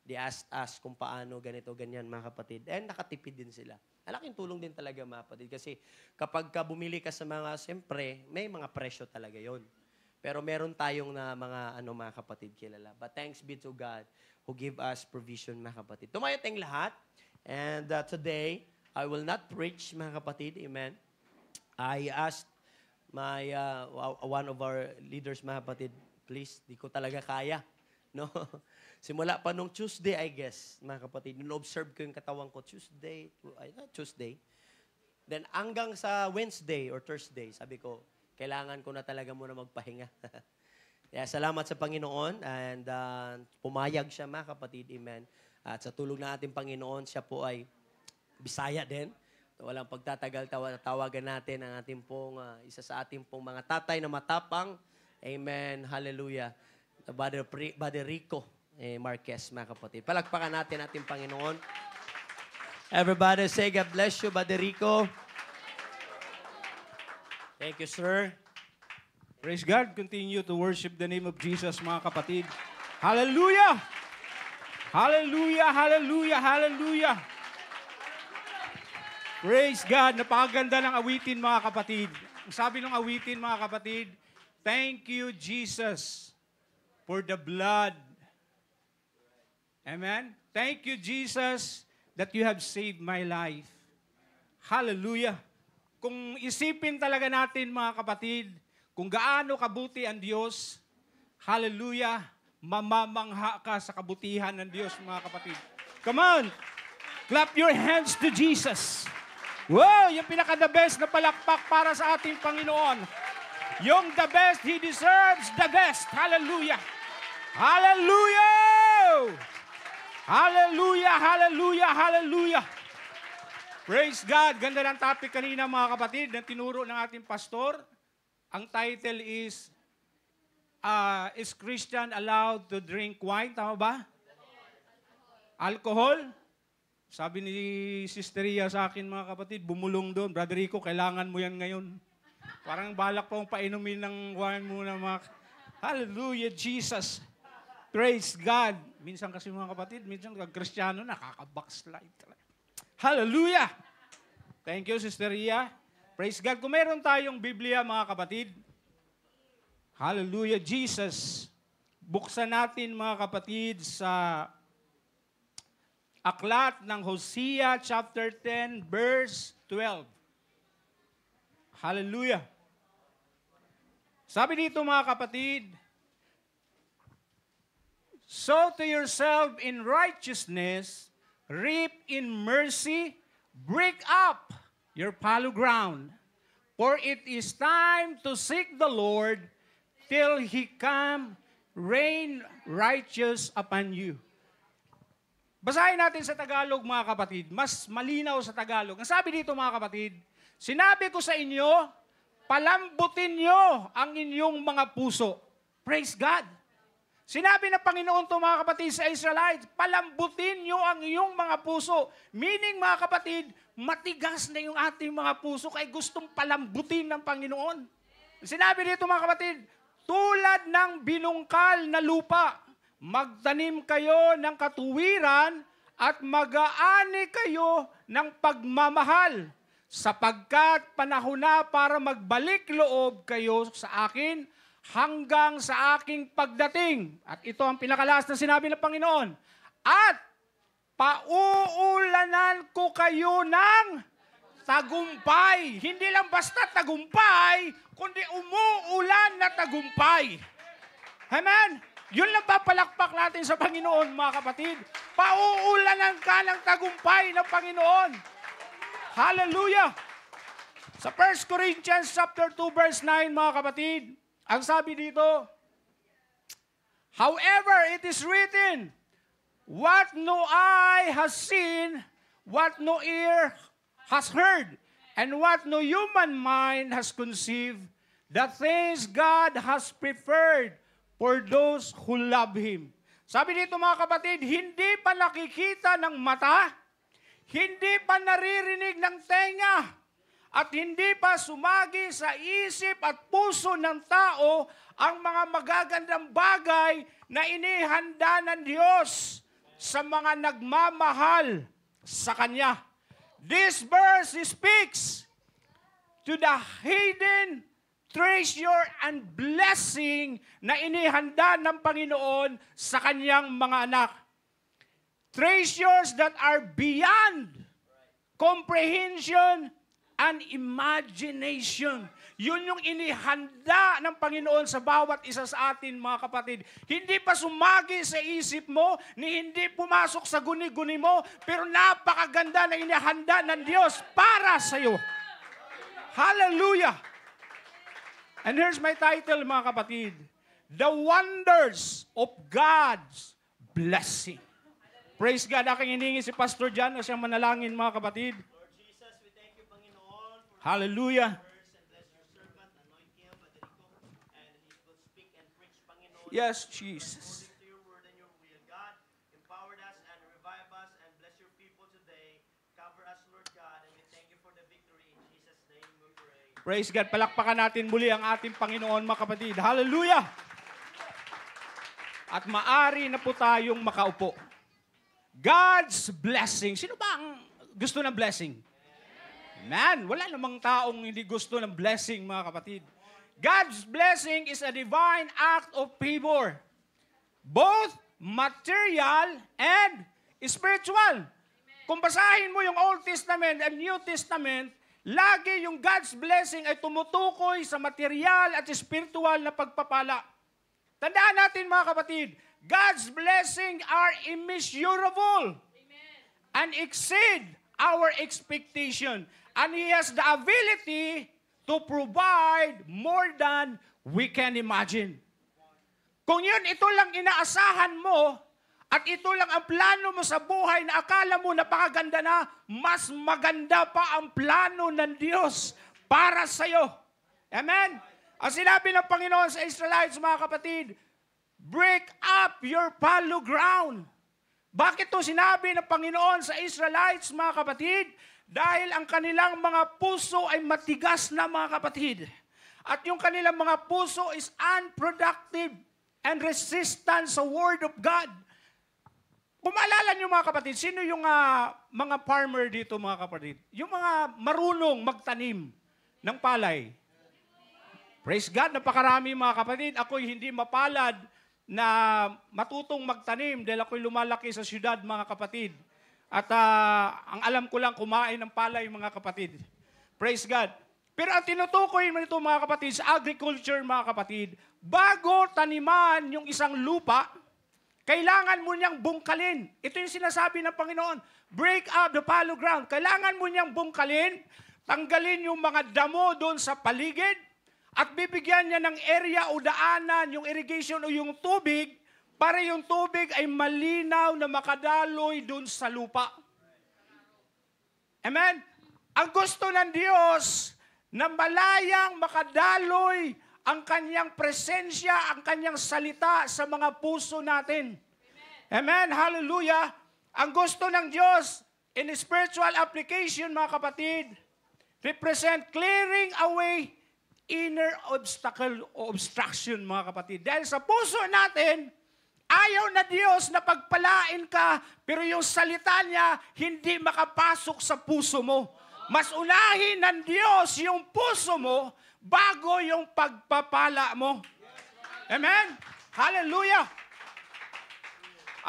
They asked us kung paano ganito, ganyan mga kapatid. And nakatipid din sila. Malaking tulong din talaga mga kapatid. Kasi kapag ka bumili ka sa mga, siyempre, may mga presyo talaga yon. Pero meron tayong na mga kapatid kilala. But thanks be to God who give us provision mga kapatid. Tumayo tayong lahat. And today, I will not preach mga kapatid. Amen. I asked my one of our leaders mga kapatid, please, di ko talaga kaya. No? Simula pa nung Tuesday, I guess, mga kapatid. Nung-observe ko yung katawan ko, Tuesday. Then hanggang sa Wednesday or Thursday, sabi ko, kailangan ko na talaga muna magpahinga. Kaya salamat sa Panginoon and pumayag siya mga kapatid. Amen. At sa tulong ng ating Panginoon, siya po ay Bisaya din. Walang pagtatagal, tawagan natin ang ating pong, isa sa ating pong mga tatay na matapang. Amen. Hallelujah. Brother Rico Marquez, mga kapatid. Palakpakan natin ating Panginoon. Everybody say, God bless you, Brother Rico. Thank you, sir. Praise God. Continue to worship the name of Jesus, mga kapatid. Hallelujah! Hallelujah! Hallelujah! Hallelujah! Praise God. Napakaganda ng awitin, mga kapatid. Ang sabi ng awitin, mga kapatid, thank you, Jesus, for the blood. Amen? Thank you, Jesus, that you have saved my life. Hallelujah. Kung isipin talaga natin, mga kapatid, kung gaano kabuti ang Diyos, hallelujah, mamamangha ka sa kabutihan ng Diyos, mga kapatid. Come on! Clap your hands to Jesus. Wow! Yung pinaka-the best na palakpak para sa ating Panginoon. Yung the best, He deserves the best. Hallelujah! Hallelujah! Hallelujah! Hallelujah! Hallelujah! Praise God! Ganda ng topic kanina, mga kapatid, na tinuro ng ating pastor. Ang title is Christian allowed to drink wine? Tama ba? Alcohol? Sabi ni Sister Ria sa akin, mga kapatid, bumulong doon. Brother Rico, kailangan mo yan ngayon. Parang balak pong painumin ng wine muna, mga... Hallelujah, Jesus! Praise God! Minsan kasi, mga kapatid, minsan kag-Kristiyano, nakaka-backslide. Hallelujah! Thank you, Sister Ria. Praise God. Kung meron tayong Biblia, mga kapatid, hallelujah, Jesus. Buksan natin, mga kapatid, sa aklat ng Hosea chapter 10, verse 12. Hallelujah. Sabi dito, mga kapatid, sow to yourself in righteousness, reap in mercy, break up your fallow ground. For it is time to seek the Lord till He come, rain righteous upon you. Basahin natin sa Tagalog, mga kapatid. Mas malinaw sa Tagalog. Ang sabi dito, mga kapatid, sinabi ko sa inyo, palambutin nyo ang inyong mga puso. Praise God! Sinabi ng Panginoon to, mga kapatid, sa Israelites, palambutin nyo ang iyong mga puso. Meaning, mga kapatid, matigas na yung ating mga puso kaya gustong palambutin ng Panginoon. Sinabi dito, mga kapatid, tulad ng binungkal na lupa, magtanim kayo ng katuwiran at mag-aani kayo ng pagmamahal, sapagkat panahon na para magbalik loob kayo sa akin hanggang sa aking pagdating. At ito ang pinakalas na sinabi ng Panginoon. At pauulanan ko kayo ng tagumpay. Hindi lang basta tagumpay, kundi umuulan na tagumpay. Amen? Yun lang papalakpak natin sa Panginoon, mga kapatid. Pauulanan ka ng tagumpay ng Panginoon. Hallelujah! Sa 1 Corinthians chapter 2, verse 9, mga kapatid, ang sabi dito, however, it is written, what no eye has seen, what no ear has heard, and what no human mind has conceived, the things God has prepared for those who love Him. Sabi dito, mga kapatid, hindi pa nakikita ng mata, hindi pa naririnig ng tenga, at hindi pa sumagi sa isip at puso ng tao ang mga magagandang bagay na inihanda ng Diyos sa mga nagmamahal sa Kanya. This verse speaks to the hidden treasure and blessing na inihanda ng Panginoon sa Kanyang mga anak. Treasures that are beyond comprehension and imagination. Yun yung inihanda ng Panginoon sa bawat isa sa atin, mga kapatid. Hindi pa sumagi sa isip mo, ni hindi pumasok sa guni-guni mo, pero napakaganda na inihanda ng Diyos para sa iyo. Hallelujah! And here's my title, mga kapatid. The Wonders of God's Blessing. Praise God. Aking hiningi si Pastor John na siyang manalangin, mga kapatid. Lord Jesus, we thank you, Panginoon, for Hallelujah. and bless your servant, anoint him, Federico, and he will speak and preach, Panginoon. Yes, Jesus. According to your word and your will, God, empowered us and revive us and bless your people today. Cover us, Lord God, and we thank you for the victory. In Jesus' name we pray. Praise God. Palakpakan natin muli ang ating Panginoon, mga kapatid. Hallelujah! At maari na po tayong makaupo. God's blessing. Sino ba ang gusto ng blessing? Man, wala namang taong hindi gusto ng blessing, mga kapatid. God's blessing is a divine act of favor. Both material and spiritual. Kung basahin mo yung Old Testament and New Testament, lagi yung God's blessing ay tumutukoy sa material at spiritual na pagpapala. Tandaan natin, mga kapatid, God's blessing are immeasurable and exceed our expectation. And He has the ability to provide more than we can imagine. Kung yun, ito lang inaasahan mo at ito lang ang plano mo sa buhay na akala mo napakaganda na, mas maganda pa ang plano ng Diyos para sa iyo. Amen? Ang sinabi ng Panginoon sa Israelites, mga kapatid, break up your fallow ground. Bakit to sinabi ng Panginoon sa Israelites, mga kapatid? Dahil ang kanilang mga puso ay matigas na, mga kapatid. At yung kanilang mga puso is unproductive and resistant sa Word of God. Kung maalala nyo, mga kapatid, sino yung mga farmer dito, mga kapatid? Yung mga marunong magtanim ng palay. Praise God, napakarami, mga kapatid. Ako'y hindi mapalad na matutong magtanim dahil ako'y lumalaki sa syudad, mga kapatid. At ang alam ko lang, kumain ng palay, mga kapatid. Praise God. Pero ang tinutukoy mo nito, mga kapatid, sa agriculture, mga kapatid, bago taniman yung isang lupa, kailangan mo niyang bungkalin. Ito yung sinasabi ng Panginoon, break up the fallow ground. Kailangan mo niyang bungkalin, tanggalin yung mga damo doon sa paligid, at bibigyan niya ng area o daanan, yung irrigation o yung tubig, para yung tubig ay malinaw na makadaloy dun sa lupa. Amen? Ang gusto ng Diyos na malayang makadaloy ang kanyang presensya, ang kanyang salita sa mga puso natin. Amen? Hallelujah! Ang gusto ng Diyos in spiritual application, mga kapatid, represent clearing away inner obstacle o obstruction, mga kapatid. Dahil sa puso natin, ayaw na Diyos na pagpalain ka, pero yung salita niya hindi makapasok sa puso mo. Mas unahin ng Diyos yung puso mo bago yung pagpapala mo. Amen? Hallelujah!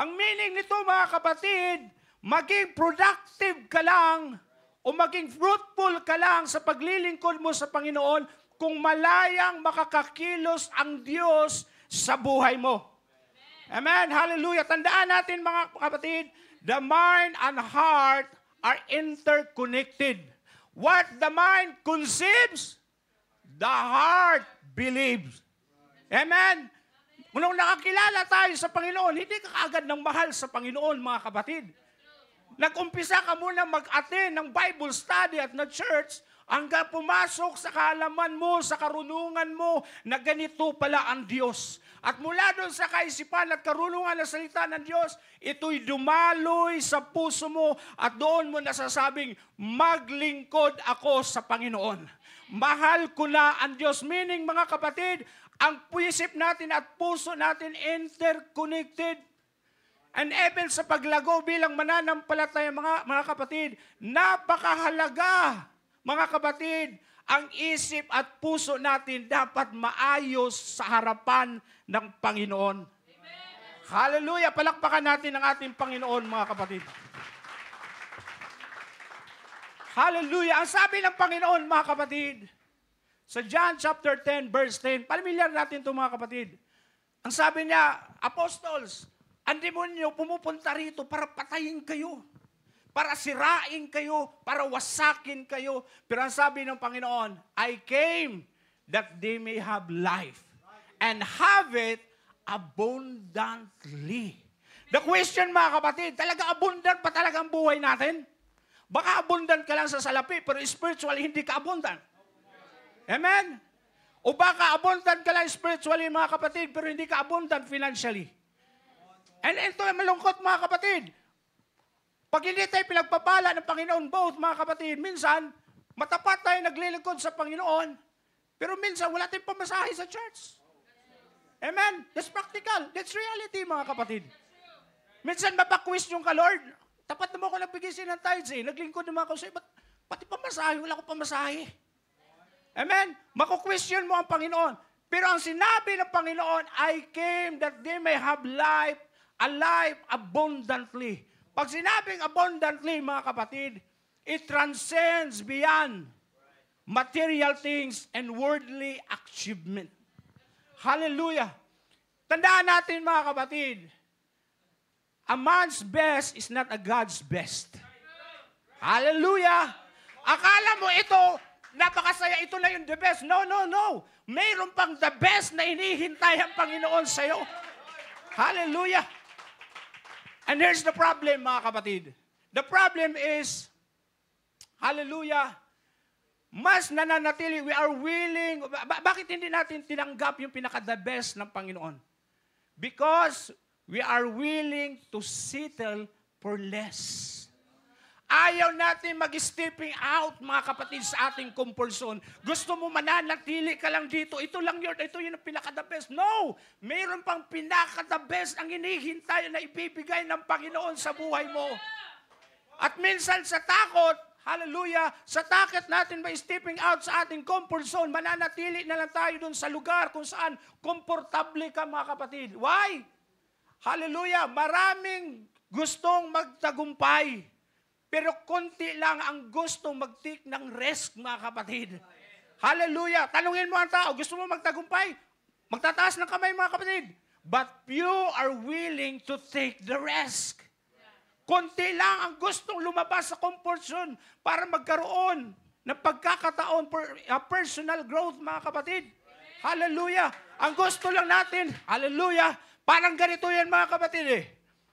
Ang meaning nito, mga kapatid, maging productive ka lang o maging fruitful ka lang sa paglilingkod mo sa Panginoon kung malayang makakakilos ang Diyos sa buhay mo. Amen. Hallelujah. Tandaan natin, mga kapatid, the mind and heart are interconnected. What the mind conceives, the heart believes. Amen. Nung nakakilala tayo sa Panginoon, hindi ka kaagad ng mahal sa Panginoon, mga kapatid. Nag-umpisa ka muna mag-attend ng Bible study at na church hanggang pumasok sa kaalaman mo, sa karunungan mo na ganito pala ang Diyos. At mula doon sa kaisipan at karunungan ng salita ng Diyos, ito'y dumaloy sa puso mo at doon mo nasasabing, maglingkod ako sa Panginoon. Mahal ko na ang Diyos. Meaning, mga kapatid, ang puisip natin at puso natin interconnected. And even sa paglago bilang mananampalataya, mga kapatid, napakahalaga, mga kapatid, ang isip at puso natin dapat maayos sa harapan ng Panginoon. Amen. Hallelujah! Palakpakan natin ang ating Panginoon, mga kapatid. Hallelujah! Ang sabi ng Panginoon, mga kapatid, sa John chapter 10, verse 10, pamilyar natin ito, mga kapatid. Ang sabi niya, Apostles, ang demonyo pumupunta rito para patayin kayo, para sirain kayo, para wasakin kayo. Pero ang sabi ng Panginoon, I came that they may have life and have it abundantly. The question, mga kapatid, talaga abundant pa talaga ang buhay natin? Baka abundant ka lang sa salapi, pero spiritually hindi ka abundant. Amen? O baka abundant ka lang spiritually, mga kapatid, pero hindi ka abundant financially. And ito ay malungkot, mga kapatid. Pag hindi tayo pinagpapala ng Panginoon both, mga kapatid, minsan, matapat tayo naglilingkod sa Panginoon, pero minsan wala tayong pamasahe sa church. Amen? That's practical. That's reality, mga kapatid. Minsan mapag-question ka, Lord, tapat naman ako nagbigisin ng tithes eh. Naglingkod naman ako sa'yo, pati pamasahe, wala akong pamasahe. Amen? Maku-question mo ang Panginoon. Pero ang sinabi ng Panginoon, I came that they may have life, a life abundantly. Pag sinabing abundantly, mga kapatid, it transcends beyond material things and worldly achievement. Hallelujah! Tandaan natin, mga kapatid, a man's best is not a God's best. Hallelujah! Akala mo ito, napakasaya, ito na yung the best. No, no, no. Mayroon pang the best na inihintay ang Panginoon sa'yo. Hallelujah! And here's the problem, mga kapatid. The problem is, hallelujah, mas nananatili, we are willing, bakit hindi natin tinanggap yung pinaka-the best ng Panginoon? Because we are willing to settle for less. Ayaw natin mag-stepping out, mga kapatid, sa ating compulsion. Gusto mo mananatili ka lang dito. Ito lang yun, ito yun ang pinaka-the best. No! Mayroon pang pinaka-the best ang hinihintay na ibibigay ng Panginoon sa buhay mo. At minsan sa takot, hallelujah, sa takot natin stepping out sa ating comfort zone, mananatili na lang tayo dun sa lugar kung saan komportable ka, mga kapatid. Why? Hallelujah, maraming gustong magtagumpay. Pero konti lang ang gusto mag-take ng risk, mga kapatid. Hallelujah. Tanungin mo ang tao, gusto mo magtagumpay? Magtataas ng kamay, mga kapatid. But few are willing to take the risk. Konti lang ang gustong lumabas sa comfort zone para magkaroon ng pagkakataon for personal growth, mga kapatid. Hallelujah. Ang gusto lang natin, hallelujah, parang ganito yan, mga kapatid eh.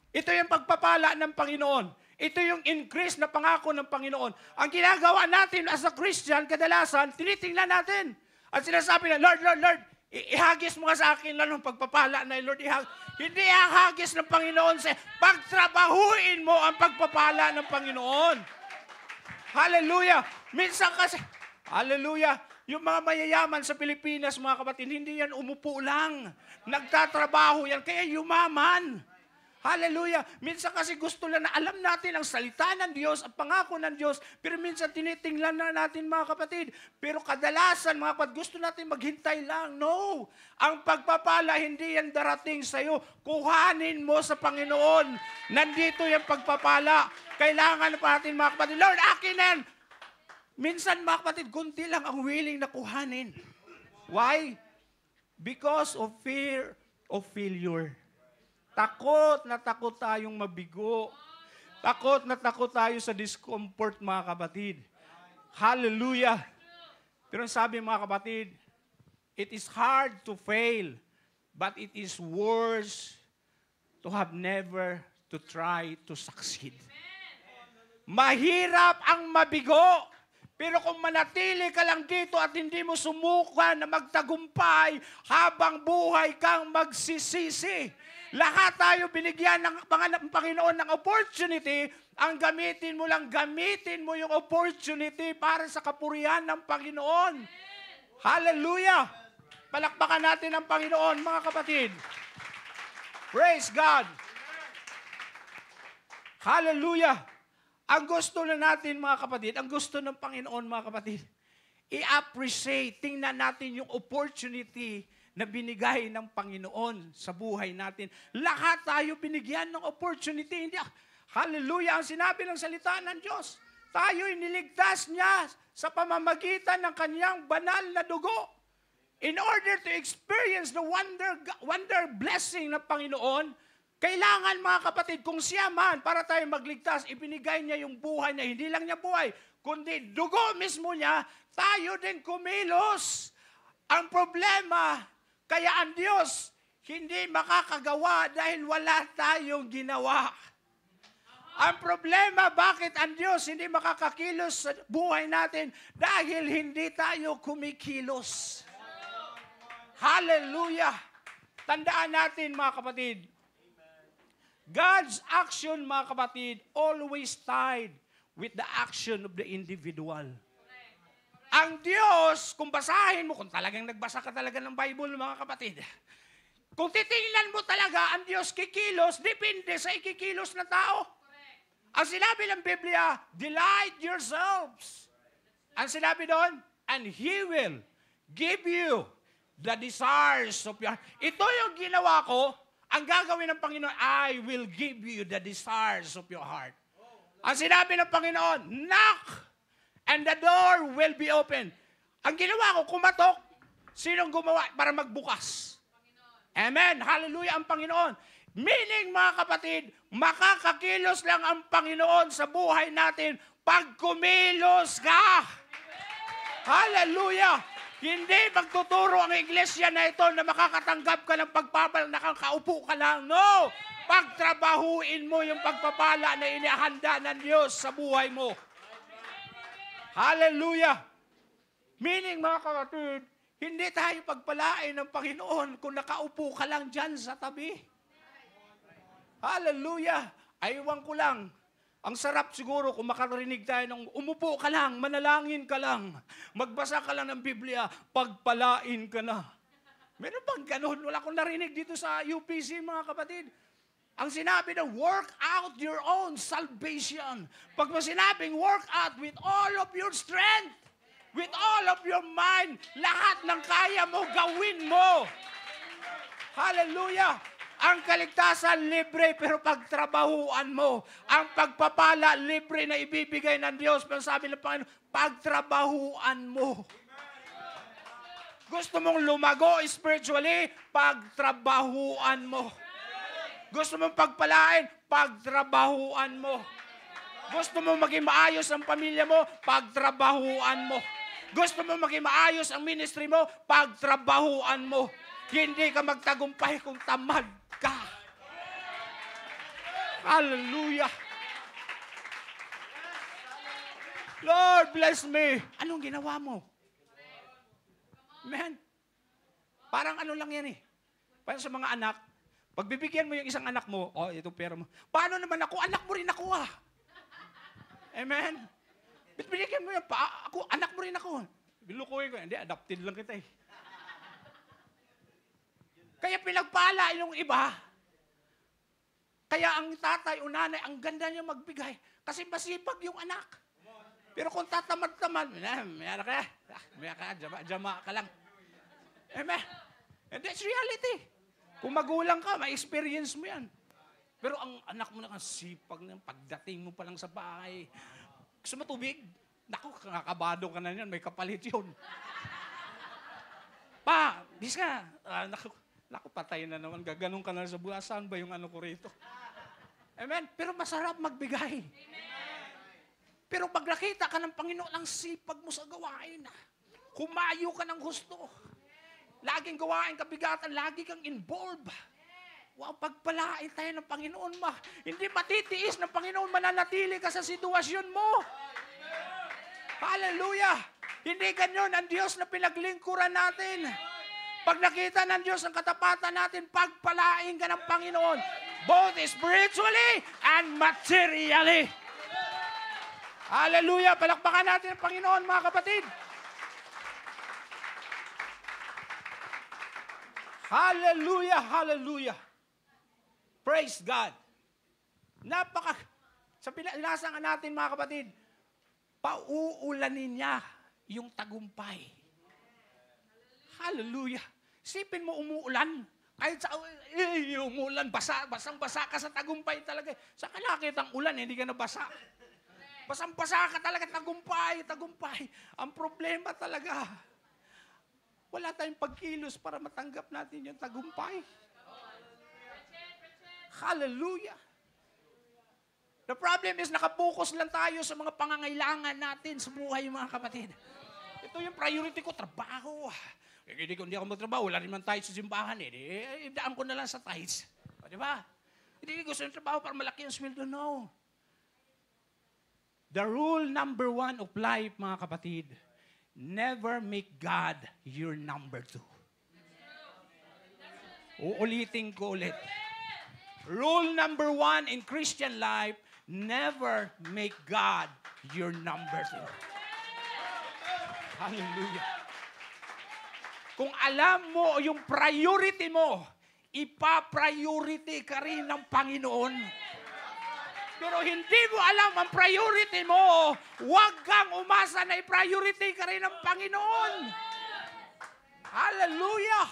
Ito yung pagpapala ng Panginoon. Ito yung increase na pangako ng Panginoon. Ang ginagawa natin as a Christian, kadalasan, tinitingnan natin. At sinasabi na, Lord, Lord, Lord, ihagis mo nga sa akin lang ng pagpapala na, Lord, hindi ihagis ng Panginoon sa pagtrabahuin mo ang pagpapala ng Panginoon. Hallelujah! Minsan kasi, hallelujah, yung mga mayayaman sa Pilipinas, mga kapatid, hindi yan umupo lang. Nagtatrabaho yan, kaya yumaman. Hallelujah! Minsan kasi gusto lang na alam natin ang salita ng Diyos, ang pangako ng Diyos, pero minsan tinitingnan na natin, mga kapatid. Pero kadalasan, mga kapatid, gusto natin maghintay lang. No! Ang pagpapala, hindi yan darating sa'yo. Kuhanin mo sa Panginoon. Nandito yung pagpapala. Kailangan pa natin, mga kapatid, Lord, akin yan! Minsan, mga kapatid, kunti lang ang willing na kuhanin. Why? Because of fear of failure. Takot na takot tayong mabigo. Takot na takot tayo sa discomfort, mga kapatid. Hallelujah! Pero sabi, mga kapatid, it is hard to fail, but it is worse to have never to try to succeed. Mahirap ang mabigo, pero kung manatili ka lang dito at hindi mo sumukan na magtagumpay, habang buhay kang magsisisi. Lahat tayo binigyan ng Panginoon ng opportunity. Ang gamitin mo lang, gamitin mo yung opportunity para sa kapurihan ng Panginoon. Hallelujah! Palakpakan natin ang Panginoon, mga kapatid. Praise God! Hallelujah! Ang gusto na natin, mga kapatid, ang gusto ng Panginoon, mga kapatid, i-appreciate, tingnan natin yung opportunity na binigay ng Panginoon sa buhay natin. Lahat tayo binigyan ng opportunity. Hindi, hallelujah, ang sinabi ng salita ng Diyos. Tayo'y niligtas niya sa pamamagitan ng kanyang banal na dugo. In order to experience the wonder blessing ng Panginoon, kailangan, mga kapatid, kung siya man, para tayo magligtas, ibinigay niya yung buhay na hindi lang niya buhay, kundi dugo mismo niya, tayo din kumilos. Ang problema, kaya ang Diyos hindi makakagawa dahil wala tayong ginawa. Ang problema, bakit ang Diyos hindi makakakilos sa buhay natin? Dahil hindi tayo kumikilos. Hallelujah! Tandaan natin, mga kapatid, God's action, mga kapatid, always tied with the action of the individual. Ang Diyos, kung basahin mo, kung talagang nagbasa ka talaga ng Bible, mga kapatid, kung titingnan mo talaga, ang Diyos kikilos, depende sa ikikilos na tao. Ang sinabi ng Biblia, delight yourselves. Ang sinabi doon, and He will give you the desires of your heart. Ito yung ginawa ko, ang gagawin ng Panginoon, I will give you the desires of your heart. Ang sinabi ng Panginoon, knock, and the door will be open. Ang ginawa ko, kumatok. Sinong gumawa para magbukas? Amen. Hallelujah ang Panginoon. Meaning, mga kapatid, makakakilos lang ang Panginoon sa buhay natin pag kumilos ka. Hallelujah. Hindi magtuturo ang iglesia na ito na makakatanggap ka ng pagpapala, nakakaupo ka lang. No! Pagtrabahuin mo yung pagpapala na inihanda ng Diyos sa buhay mo. Hallelujah! Meaning, mga kapatid, hindi tayo pagpalain ng Panginoon kung nakaupo ka lang dyan sa tabi. Hallelujah! Aywan ko lang. Ang sarap siguro kung makarinig tayo ng umupo ka lang, manalangin ka lang, magbasa ka lang ng Biblia, pagpalain ka na. Meron bang ganun? Wala akong narinig dito sa UPC, mga kapatid. Ang sinabi na, work out your own salvation. Pag sinabing work out with all of your strength, with all of your mind, lahat ng kaya mo, gawin mo. Hallelujah! Ang kaligtasan libre pero pagtrabahuan mo. Ang pagpapala libre na ibibigay ng Diyos. Pero sabi ng Panginoon, pagtrabahuan mo. Gusto mong lumago spiritually, pagtrabahuan mo. Gusto mong pagpalain, pagtrabahuan mo. Gusto mong maging maayos ang pamilya mo, pagtrabahuan mo. Gusto mong maging maayos ang ministry mo, pagtrabahuan mo. Hindi ka magtagumpay kung tamad ka. Hallelujah. Lord, bless me. Anong ginawa mo? Man, parang ano lang yan eh. Parang sa mga anak, pagbibigyan mo yung isang anak mo, oh, ito pera mo. Paano naman ako? Anak mo rin ako ah. Amen. Binigyan mo yan pa. Ako, anak mo rin ako. Bilukuhin ko. Hindi, adopted lang kita eh. Kaya pinagpala yung iba. Kaya ang tatay o nanay, ang ganda niya magbigay. Kasi masipag yung anak. Pero kung tatamad-tamad, mayara ka, jama ka lang. Amen. And that's reality. Kung magulang ka, ma-experience mo yan. Pero ang anak mo na sipag na pagdating mo pa lang sa bahay. Gusto mo tubig? Naku, kakabado ka na yan, may kapalit yun. Pa, bis ka. Naku, patay na naman. Gaganong ka na sa buhay. Saan ba yung ano ko rito? Amen? Pero masarap magbigay. Amen. Pero pag nakita ka ng Panginoon, ang sipag mo sa gawain. Humayo ka ng gusto. Laging gawain kabigatan, lagi kang involved. Wow, pagpalain tayo ng Panginoon, hindi matitiis ng Panginoon, mananatili ka sa sitwasyon mo. Hallelujah! Hindi ganyan ang Diyos na pinaglingkuran natin. Pag nakita ng Diyos ang katapatan natin, pagpalain ka ng Panginoon, both spiritually and materially. Hallelujah! Palakpakan natin ang Panginoon, mga kapatid. Hallelujah! Hallelujah! Praise God! Sa pinasa nga natin, mga kapatid, pauulanin niya yung tagumpay. Hallelujah. Sipin mo umuulan. Kahit sa umuulan, basang-basa ka sa tagumpay talaga. Sa nakita ang ulan, hindi ka nabasa. Basang-basa ka talaga, tagumpay. Ang problema talaga, wala tayong pagkilos para matanggap natin yung tagumpay. Hallelujah. The problem is, nakapokus lang tayo sa mga pangangailangan natin sa buhay, mga kapatid. Ito yung priority ko, trabaho. Hindi ako magtrabaho, wala rin man tayo sa simbahan. Idaan ko na lang sa tithes. Di ba? Hindi gusto ng trabaho para malaki ang sweldo. No. The rule number 1 of life, mga kapatid, never make God your number 2. Uulitin ko ulit. Rule number 1 in Christian life, never make God your number 2. Hallelujah. Kung alam mo yung priority mo, ipa-priority ka rin ng Panginoon. Pero hindi mo alam ang priority mo, huwag kang umasa na i-priority ka rin ng Panginoon. Hallelujah!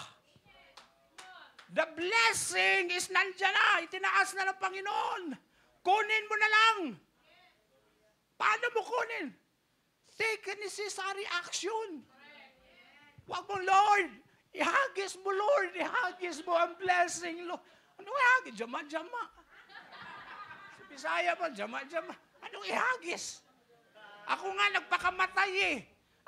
The blessing is nandyan na, itinaas na ng Panginoon. Kunin mo na lang. Paano mo kunin? Take a necessary action. Huwag mo, Lord. Ihagis mo, Lord. Ihagis mo ang blessing, Lord. Anong ihagis? Jama-jama. Sa Bisaya pa, jama-jama. Anong ihagis? Ako nga nagpakamatay eh.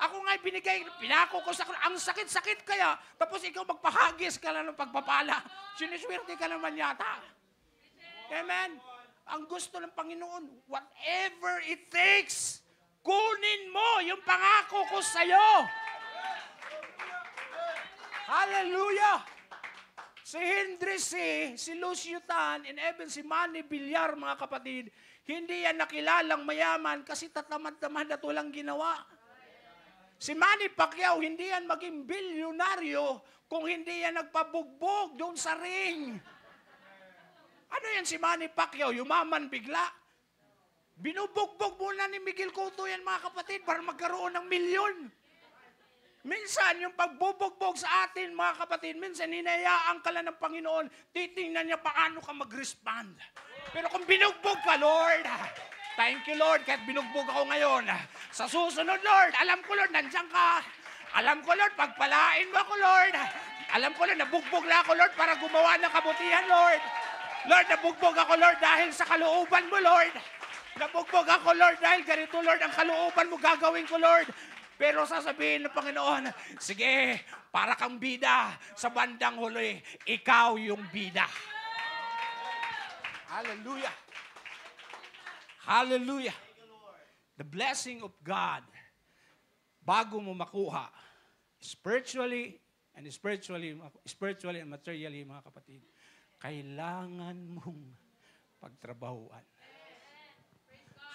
Ako nga binigay, pinako ko sa, ang sakit-sakit kaya. Tapos ikaw magpahagis ka lang ng pagpapala. Siniswerte ka naman yata. Amen? Ang gusto ng Panginoon, whatever it takes, kunin mo yung pangako ko sa'yo. Hallelujah! Si Henry C., si Lucio Tan, and even si Manny Villar, mga kapatid, hindi yan nakilalang mayaman kasi tatamad-tamad at walang ginawa. Si Manny Pacquiao, hindi yan maging bilyonaryo kung hindi yan nagpabugbog doon sa ring. Ano yan si Manny Pacquiao? Yumaman bigla. Binubugbog muna ni Miguel Cotto yan, mga kapatid, para magkaroon ng milyon. Minsan, yung pagbubugbog sa atin, mga kapatid, minsan hinayaan ka lang ng Panginoon, titingnan niya paano ka mag-respond. Pero kung binugbog ka, Lord, thank you, Lord, kahit binugbog ako ngayon. Sa susunod, Lord, alam ko, Lord, nandiyan ka. Alam ko, Lord, pagpalain mo ako, Lord. Alam ko, Lord, nabugbog na ako, Lord, para gumawa ng kabutihan, Lord. Lord, nabugbog ako, Lord, dahil sa kalooban mo, Lord. Nabugbog ako, Lord, dahil ganito, Lord, ang kalooban mo gagawin ko, Lord. Pero sasabihin ng Panginoon, sige, para kang bida sa bandang huli, ikaw yung bida. Hallelujah. Hallelujah. The blessing of God, bago mo makuha, spiritually and materially, mga kapatid, kailangan mong pagtrabahuan.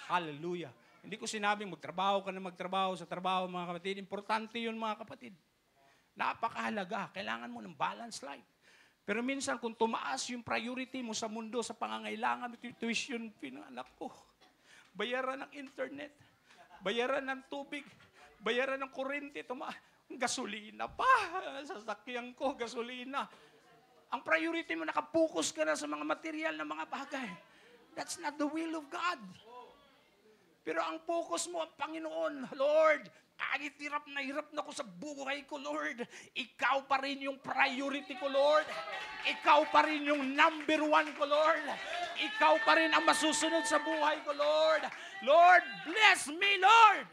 Hallelujah. Hindi ko sinabing magtrabaho ka na magtrabaho sa trabaho, mga kapatid. Importante yun, mga kapatid. Napakahalaga. Kailangan mo ng balanced life. Pero minsan, kung tumaas yung priority mo sa mundo, sa pangangailangan, tuition fee ng anak ko, bayaran ng internet, bayaran ng tubig, bayaran ng kuryente, gasolina pa, sasakyan ko, gasolina. Ang priority mo, nakapokus ka na sa mga material na mga bagay. That's not the will of God. Pero ang focus mo, ang Panginoon, Lord, kahit hirap na ako sa buhay ko, Lord, ikaw pa rin yung priority ko, Lord. Ikaw pa rin yung number 1 ko, Lord. Ikaw pa rin ang masusunod sa buhay ko, Lord. Lord, bless me, Lord.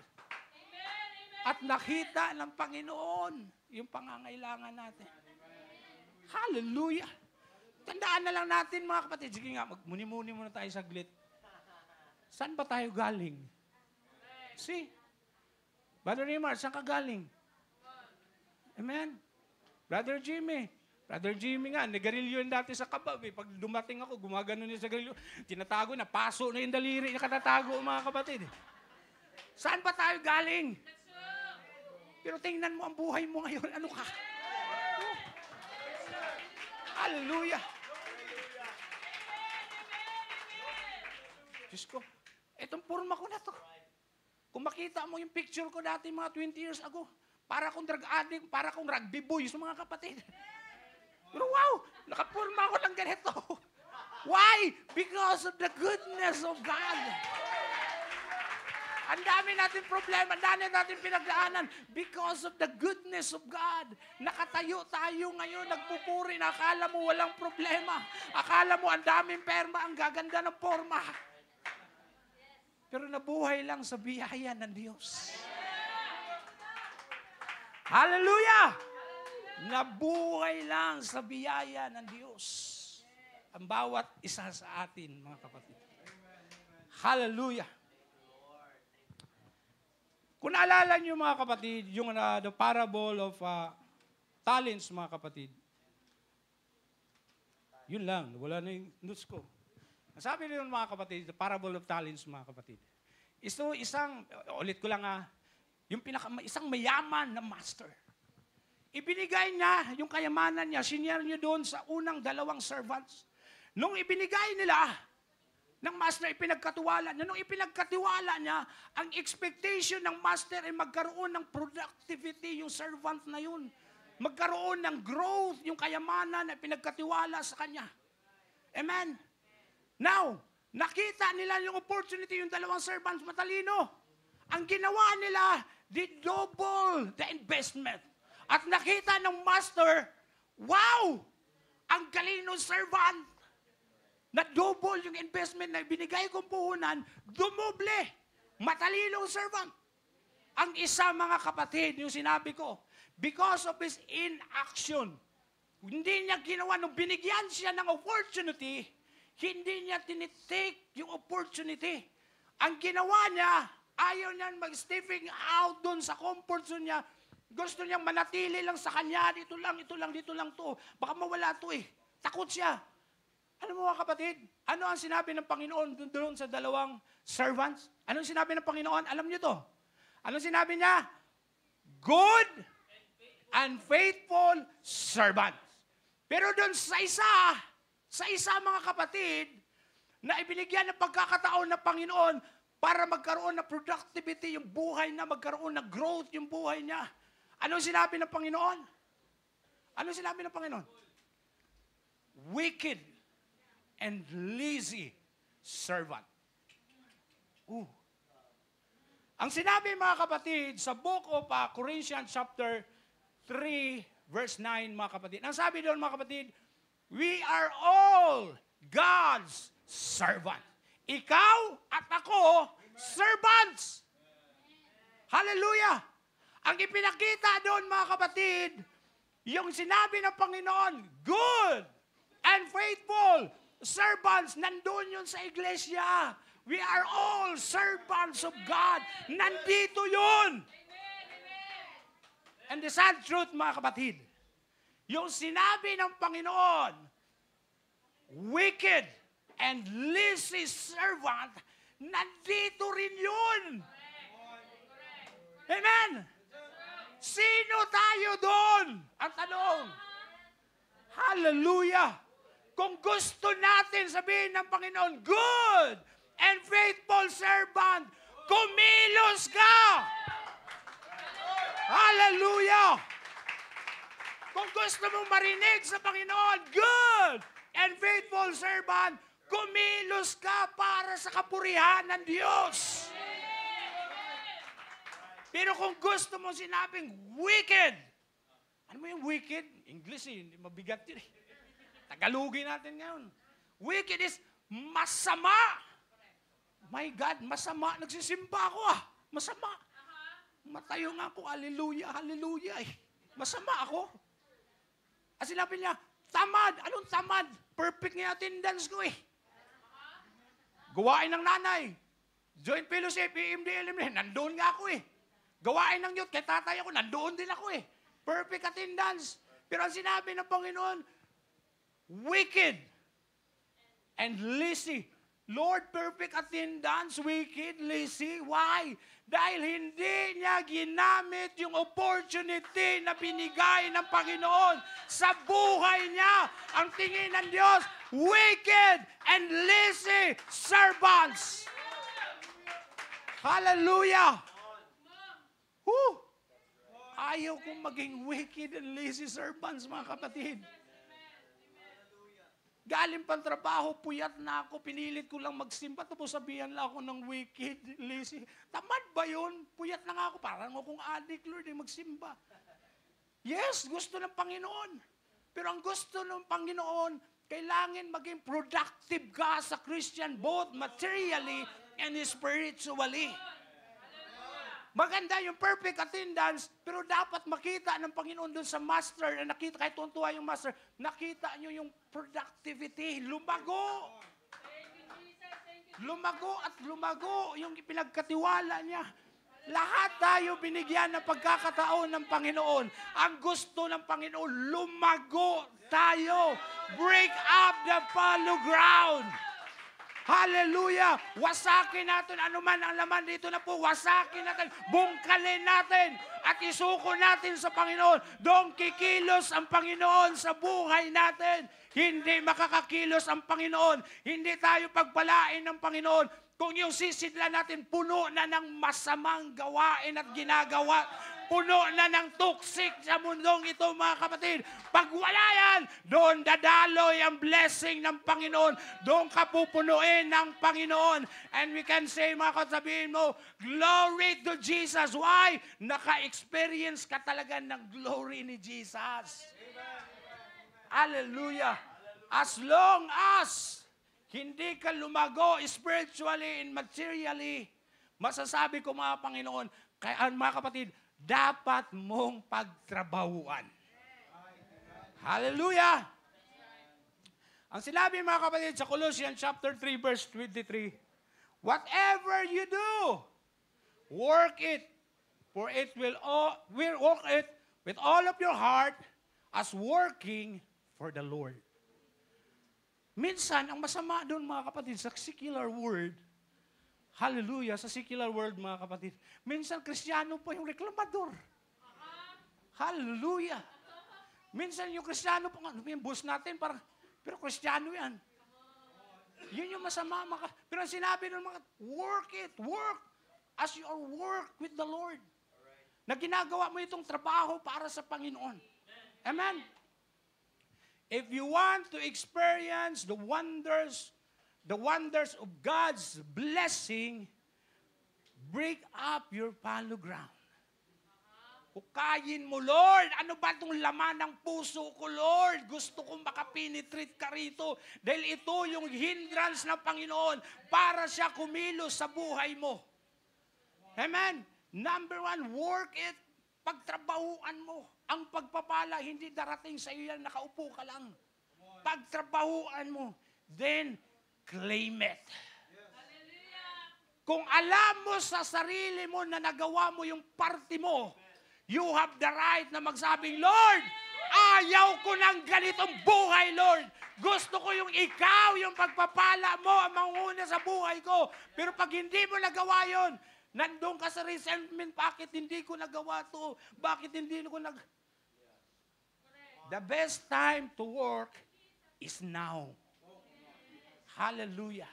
At nakita ng Panginoon yung pangangailangan natin. Hallelujah. Tandaan na lang natin, mga kapatid. Sige nga, magmuni-muni muna tayo saglit. Saan ba tayo galing? See? Brother Rimar, saan ka galing? Amen? Brother Jimmy nga, nagarilyo yun dati sa kabab. Pag dumating ako, gumagano niya sa garilyo. Tinatago na, paso na yung daliri niya katatago, mga kapatid. Saan ba tayo galing? Pero tingnan mo ang buhay mo ngayon. Ano ka? Hallelujah. Diyos ko, Itong porma ko na to. Kung makita mo yung picture ko dati mga 20 years ago, para akong drug addict, para akong rugby boy sa mga kapatid. Pero wow, nakapurma ako ng ganito. Why? Because of the goodness of God. Ang dami natin problema, ang dami natin pinagdaanan because of the goodness of God. Nakatayo tayo ngayon, nagpupuri na akala mo walang problema. Akala mo ang daming perma, ang gaganda ng forma. Pero nabuhay lang sa biyaya ng Diyos. Hallelujah! Nabuhay lang sa biyaya ng Diyos. Ang bawat isa sa atin, mga kapatid. Hallelujah! Kung naalala niyo mga kapatid, yung the parable of talents mga kapatid, yun lang, wala na yung notes ko. Sabi nyo mga kapatid, the parable of talents mga kapatid. Ulit ko lang yung isang mayaman na master. Ibinigay niya yung kayamanan niya, senior niya doon sa unang 2 servants. Nung ibinigay nila, ng master, ipinagkatiwala niya. Nung ipinagkatiwala niya, ang expectation ng master ay magkaroon ng productivity yung servant na yun. Magkaroon ng growth yung kayamanan na pinagkatiwala sa kanya. Amen? Now, nakita nila yung opportunity, yung 2 servants, matalino. Ang ginawa nila, they double the investment. At nakita ng master, wow! Ang galing ng servant. Na double yung investment na binigay kong puhunan, dumoble. Matalinong servant. Ang isa mga kapatid, yung sinabi ko, because of his inaction, hindi niya ginawa, nung binigyan siya ng opportunity, hindi niya tinitake yung opportunity. Ang ginawa niya, ayaw niya mag-stepping out doon sa comfort zone niya. Gusto niyang manatili lang sa kanya, dito lang to. Baka mawala to eh. Takot siya. Ano mo mga kapatid? Ano ang sinabi ng Panginoon doon sa 2 servants? Anong sinabi ng Panginoon? Alam niyo to. Anong sinabi niya? Good and faithful servant. Pero doon sa isa mga kapatid, na ibinigyan ng pagkakataon ng Panginoon para magkaroon ng productivity yung buhay na, magkaroon ng growth yung buhay niya. Anong sinabi ng Panginoon? Anong sinabi ng Panginoon? Wicked and lazy servant. Ang sinabi mga kapatid sa book of Corinthians chapter 3 verse 9 mga kapatid. Ang sabi doon mga kapatid, we are all God's servant. Ikaw at ako, servants. Hallelujah! Ang ipinakita doon mga kapatid, yung sinabi ng Panginoon, good and faithful servants, nandun yun sa iglesia. We are all servants of God. Nandito yun. And the sad truth, mga kapatid, yung sinabi ng Panginoon, wicked and lazy servant, nandito rin yun. Amen? Sino tayo doon? Ang tanong. Hallelujah! Kung gusto natin sabihin ng Panginoon, good and faithful servant, kumilos ka! Hallelujah! Kung gusto mong marinig sa Panginoon, good and faithful servant, kumilos ka para sa kapurihan ng Diyos. Pero kung gusto mong sinabing wicked, ano mo yung wicked? English hindi mabigat yun eh. Tagalogin natin ngayon. Wicked is masama. My God, masama. Nagsisimba ako Masama. Matayo nga ako, hallelujah, hallelujah. Masama ako. At sinabi niya, tamad. Anong tamad? Perfect nga attendance ko Gawain ng nanay. Joint fellowship, EMDLM, nandoon nga ako Gawain ng youth, kay tatay ako, nandoon din ako Perfect attendance. Pero ang sinabi ng Panginoon, wicked and lazy. Lord, perfect attendance, wicked, lazy. Why? Dahil hindi niya ginamit yung opportunity na binigay ng Panginoon sa buhay niya. Ang tingin ng Diyos, wicked and lazy servants. Hallelujah! Woo! Ayaw kong maging wicked and lazy servants, mga kapatid. Galing pang trabaho, puyat na ako, pinilit ko lang magsimba, tapos sabihan lang ako ng wicked, lazy. Tamad ba yun? Puyat na nga ako, parang akong addict, Lord, magsimba. Yes, gusto ng Panginoon. Pero ang gusto ng Panginoon, kailangan maging productive ka sa Christian, both materially and spiritually. Maganda yung perfect attendance, pero dapat makita ng Panginoon doon sa master, na nakita, kahit tuntua yung master, nakita nyo yung productivity, lumago. Lumago at lumago yung pinagkatiwala niya. Lahat tayo binigyan ng pagkakataon ng Panginoon. Ang gusto ng Panginoon, lumago tayo. Break up the fallow ground. Hallelujah! Wasakin natin, anuman ang laman dito na po, wasakin natin, bungkalin natin, at isuko natin sa Panginoon. Doon kikilos ang Panginoon sa buhay natin. Hindi makakakilos ang Panginoon. Hindi tayo pagpalain ng Panginoon kung yung sisidlan natin puno na ng masamang gawain at ginagawa. Puno na ng toxic sa mundong ito, mga kapatid. Pag wala yan, doon dadaloy ang blessing ng Panginoon. Doon ka pupunuin ng Panginoon. And we can say, mga kasabihin mo, glory to Jesus. Why? Naka-experience ka talaga ng glory ni Jesus. Hallelujah. As long as hindi ka lumago spiritually and materially, masasabi ko, mga Panginoon, kaya mga kapatid, dapat mong pagtrabahuan. Hallelujah! Ang sinabi, mga kapatid, sa Colossians chapter 3 verse 23, whatever you do, work it, for it will work it with all of your heart as working for the Lord. Minsan, ang masama doon, mga kapatid, sa secular world, hallelujah, sa secular world, mga kapatid, minsan Kristiyano pa yung reklamador. Hallelujah. Minsan yung Kristiyano pa, ano yung boss natin, parang, pero Kristiyano yan. Yun yung masama, pero ang sinabi ng mga, work it, work as you are work with the Lord. Na ginagawa mo itong trabaho para sa Panginoon. Amen? If you want to experience the wonders of God's blessing, break up your fallow ground. Hukayin mo, Lord, ano ba itong laman ng puso ko, Lord? Gusto kong makapenetrate ka rito dahil ito yung hindrance ng Panginoon para siya kumilos sa buhay mo. Amen? Number one, work it. Pagtrabahuan mo. Ang pagpapala, hindi darating sa iyo yan, nakaupo ka lang. Pagtrabahuan mo, then claim it. Kung alam mo sa sarili mo na nagawa mo yung parte mo, you have the right na magsabing, Lord, ayaw ko ng ganitong buhay, Lord. Gusto ko yung ikaw, yung pagpapala mo, ang manguna sa buhay ko. Pero pag hindi mo nagawa yun, nandun ka sa resentment, bakit hindi ko nagawa to? Bakit hindi ko The best time to work is now. Hallelujah.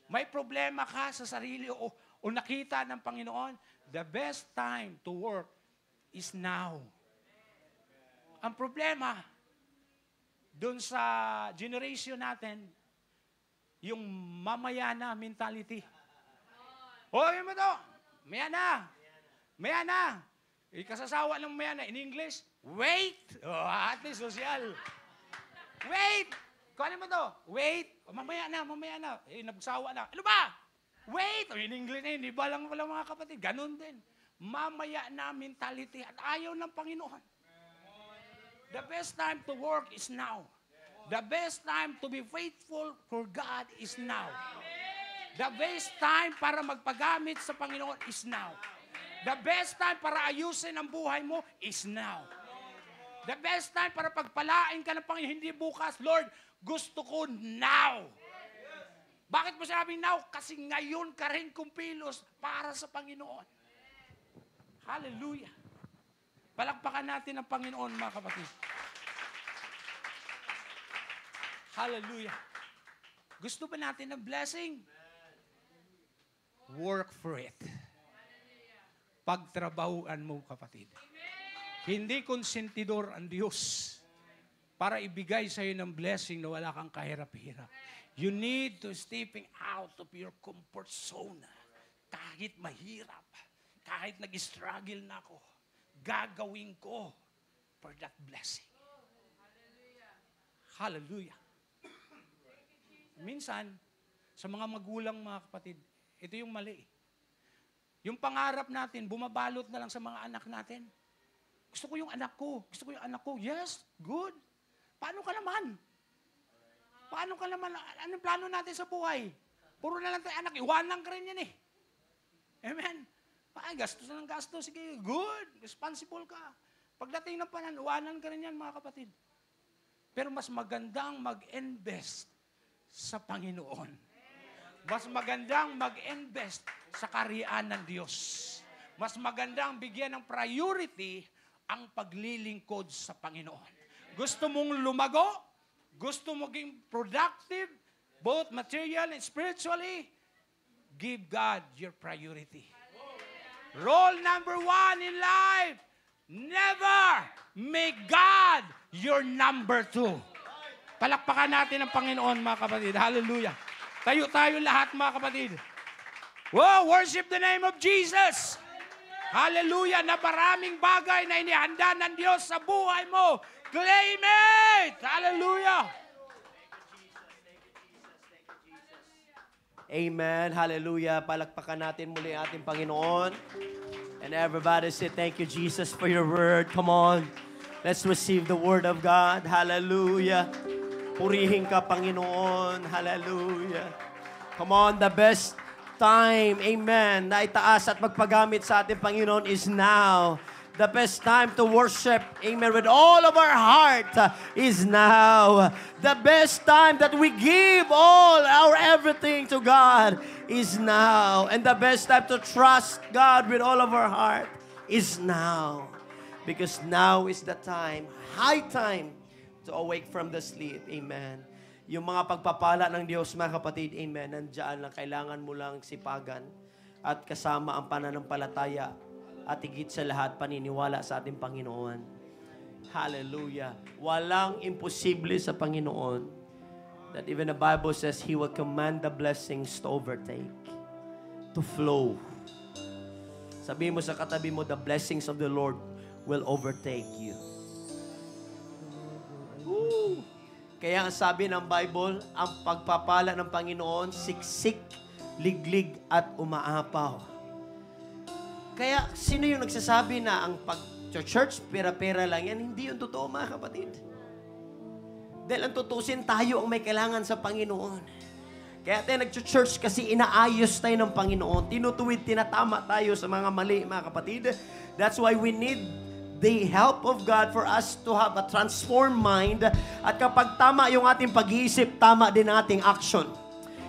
May problema ka sa sarili o nakita ng Panginoon, the best time to work is now. Ang problema, dun sa generation natin, yung mamaya na mentality. Hoy mo to, maya na. Maya na. Ikasasawa ng maya na. In English, wait. Ate social. Wait. Kung mo to, wait. Mamaya na. Nagsawa na. Ano ba? Wait. In English na yun, iba lang pala mga kapatid. Ganun din. Mamaya na mentality at ayaw ng Panginoon. The best time to work is now. The best time to be faithful for God is now. The best time para magpagamit sa Panginoon is now. The best time para ayusin ang buhay mo is now. The best time para pagpalain ka ng Panginoon, hindi bukas, Lord, gusto ko now. Bakit mo sinabing now? Kasi ngayon ka rin kumilos para sa Panginoon. Hallelujah. Palakpakan natin ang Panginoon, mga kapatid. Hallelujah. Gusto ba natin ng blessing? Work for it. pagtrabahuan mo, kapatid. Hindi konsentidor ang Diyos para ibigay sa iyo ng blessing na wala kang kahirap-hirap. You need to stepping out of your comfort zone. Kahit mahirap, kahit nag-struggle na ako, gagawin ko for that blessing. Hallelujah. Minsan, sa mga magulang, mga kapatid, ito yung mali. Yung pangarap natin, bumabalot na lang sa mga anak natin. Gusto ko yung anak ko. Gusto ko yung anak ko. Yes, good. Paano ka naman? Paano ka naman? Anong plano natin sa buhay? Puro na lang tayo anak. Iwanan ka rin yan eh. Amen. Gastos na ng gastos. Sige, good. Responsible ka. Pagdating ng panahon, iwanan ka rin yan, mga kapatid. Pero mas magandang mag-invest sa Panginoon. Mas magandang mag-invest sa kaharian ng Diyos. Mas magandang bigyan ng priority ang paglilingkod sa Panginoon. Gusto mong lumago? Gusto mong maging productive, both material and spiritually? Give God your priority. Rule number 1 in life, never make God your number 2. Palakpakan natin ang Panginoon, mga kapatid. Hallelujah. Tayo lahat, mga kapatid. Wow, worship the name of Jesus. Hallelujah, na maraming bagay na inihanda ng Diyos sa buhay mo. Claim it! Hallelujah. Amen. Hallelujah. Palakpakan natin muli ating Panginoon. And everybody say, thank you, Jesus, for your word. Come on. Let's receive the word of God. Hallelujah. Purihin ka, Panginoon. Hallelujah. Come on, the best time, amen, na itaas at magpagamit sa ating Panginoon is now. The best time to worship, amen, with all of our heart is now. The best time that we give all our everything to God is now. And the best time to trust God with all of our heart is now. Because now is the time, high time, to awake from the sleep. Amen. Yung mga pagpapala ng Diyos, mga kapatid, amen, nandiyan lang, kailangan mo lang sipagan at kasama ang pananampalataya at higit sa lahat, paniniwala sa ating Panginoon. Hallelujah. Walang imposible sa Panginoon. That even the Bible says, He will command the blessings to overtake, to flow. Sabihin mo sa katabi mo, the blessings of the Lord will overtake you. Woo! Kaya ang sabi ng Bible, ang pagpapala ng Panginoon, siksik, liglig, at umaapaw. Kaya, sino yung nagsasabi na ang pag-church, pera-pera lang yan? Hindi yung totoo, mga kapatid. Dahil ang tutusin, tayo ang may kailangan sa Panginoon. Kaya tayo nag-church kasi inaayos tayo ng Panginoon. Tinutuwid, tinatama tayo sa mga mali, mga kapatid. That's why we need the help of God for us to have a transformed mind. At kapag tama yung ating pag-iisip, tama din ang ating action.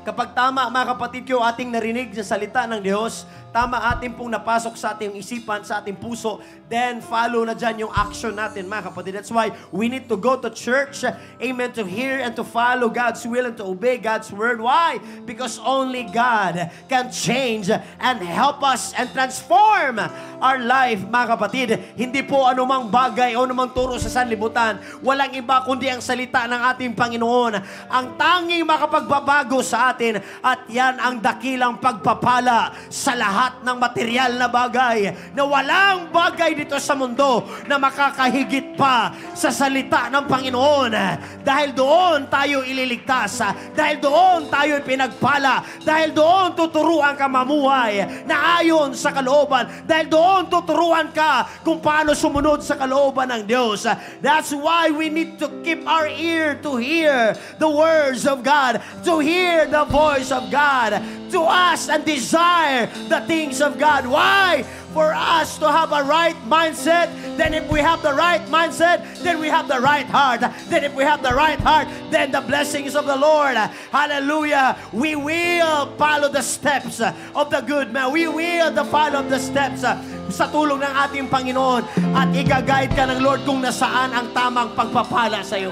Kapag tama, mga kapatid, yung ating narinig sa salita ng Diyos, tama ating pong napasok sa ating isipan, sa ating puso, then follow na dyan yung action natin, mga kapatid. That's why we need to go to church, amen, to hear and to follow God's will and to obey God's word. Why? Because only God can change and help us and transform our life, mga kapatid. Hindi po anumang bagay o anumang turo sa sanlibutan. Walang iba kundi ang salita ng ating Panginoon. Ang tanging makapagbabago sa atin at yan ang dakilang pagpapala sa lahat ng material na bagay na walang bagay dito sa mundo na makakahigit pa sa salita ng Panginoon. Dahil doon tayo ililigtas. Dahil doon tayo pinagpala. Dahil doon tuturuan ka mamuhay na ayon sa kalooban. Dahil doon tuturuan ka kung paano sumunod sa kalooban ng Diyos. That's why we need to keep our ear to hear the words of God, to hear the voice of God, to ask and desire the things of God. Why? For us to have a right mindset. Then if we have the right mindset, then we have the right heart. Then if we have the right heart, then the blessings of the Lord, hallelujah, we will follow the steps of the good man. We will follow the steps sa tulong ng ating Panginoon at i-guide ka ng Lord kung nasaan ang tamang pagpapala sa iyo.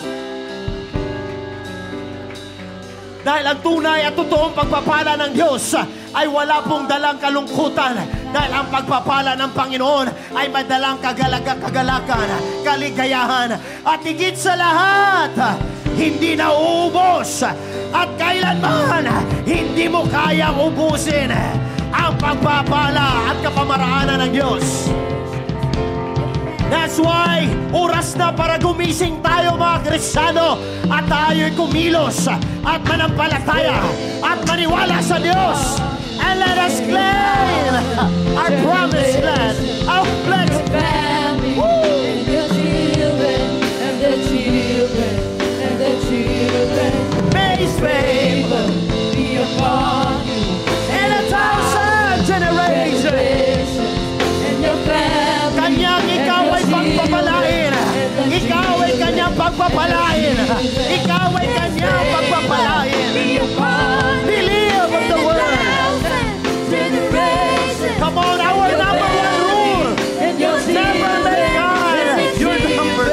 Dahil ang tunay at totoong pagpapala ng Diyos ay wala pong dalang kalungkutan. Dahil ang pagpapala ng Panginoon ay madalang kagalakan, kaligayahan. At higit sa lahat, hindi na uubos. At kailanman, hindi mo kayang ubusin ang pagpapala at kapamaraanan ng Diyos. That's why, oras na para gumising tayo mga Kristiyano at tayo'y kumilos at manampalataya at maniwala sa Diyos. And let us claim our promised land, our blessed family, and your children, and the children, and the children. May His favor Be upon you, in 1,000 generations. and your family. Kanyang ikaw ay pagpapalain. Ikaw ay kanyang pagpapalain. Ikaw ay kanyang pagpapalain. Be upon Believe of the word. generations. Come on, our number one rule. And your Never make God your number.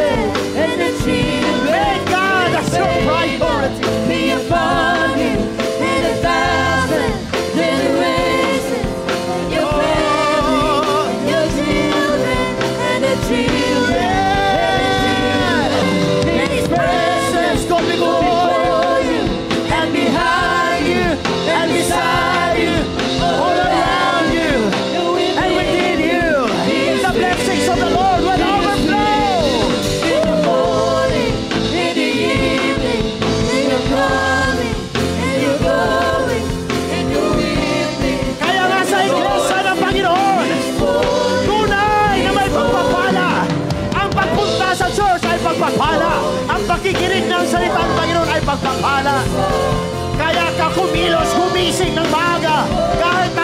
and the children. Make God as your priority. Be upon you in 1,000 generations. And your family, and your children, and the children. In His presence, go before you, and behind you, and beside you, all around you, and within you. The blessings of the Lord will overflow. In the morning, in the evening, in your coming, and your going, and your evening. Kaya nga sa iglesia ng Panginoon, tunay na may pagpapala. Ang pagpunta sa church ay pagpapala. Ang pakikinig ng salitang Panginoon ay pagpapala. Kaya ka kumilos, gumising ng maaga. Kahit